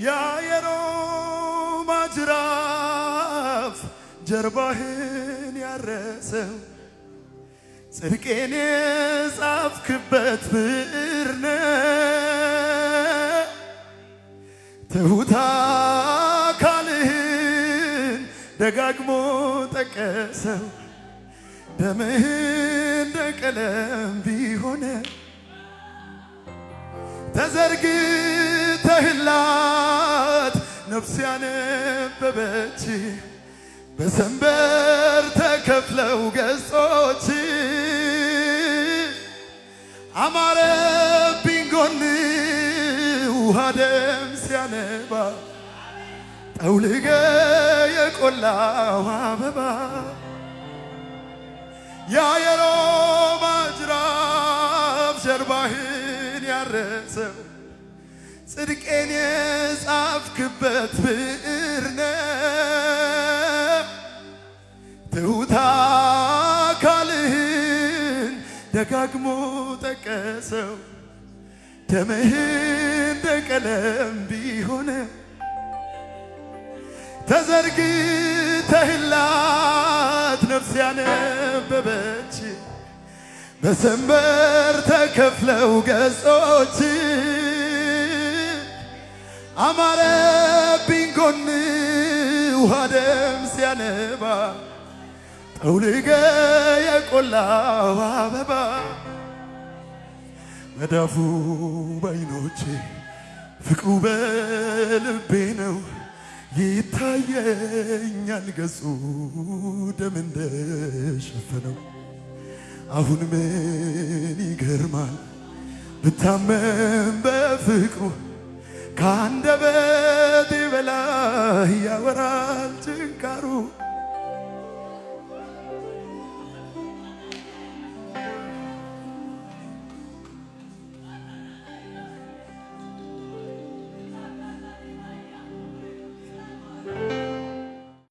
የሮማ ጅራፍ ጀርባህን ያረሰው ጽድቄን የጻፍክበት ብዕር ነው። ትሁት አካልህን ደጋግሞ ጠቀሰው። ደምህ እንደ ቀለም ቢሆን ተዘርግተህላት ነፍስ ያነበበች በሰንበር ተከፍለው ገጾች አማረብኝ ጎን ውሃ ደም ሲያነባ ጠውልገ የቆላው አበባ ያ የሮማ ጅራፍ ጀርባህን ያረሰው ጽድቄን የጻፍክበት ብዕር ነው። ትሁት አካልህን ደጋግሞ ጠቀሰው። ደምህ እንደ ቀለም ቢሆን ተዘርግተህላት ነፍስ ያነበበች በሰንበር ተከፍለው ገጾች አማረብኝ ጎን ውሃ ደም ሲያነባ ጠውልገ የቆላው አበባ መዳፉ ባይኖቼ ፍቅሩ በልቤ ነው ይታየኛል ገጹ ደም እንደሸፈነው። አሁን ምን ይገርማል ብታመን በፍቅሩ ከአንደበቴ በላይ ያወራል ጭንካሩ።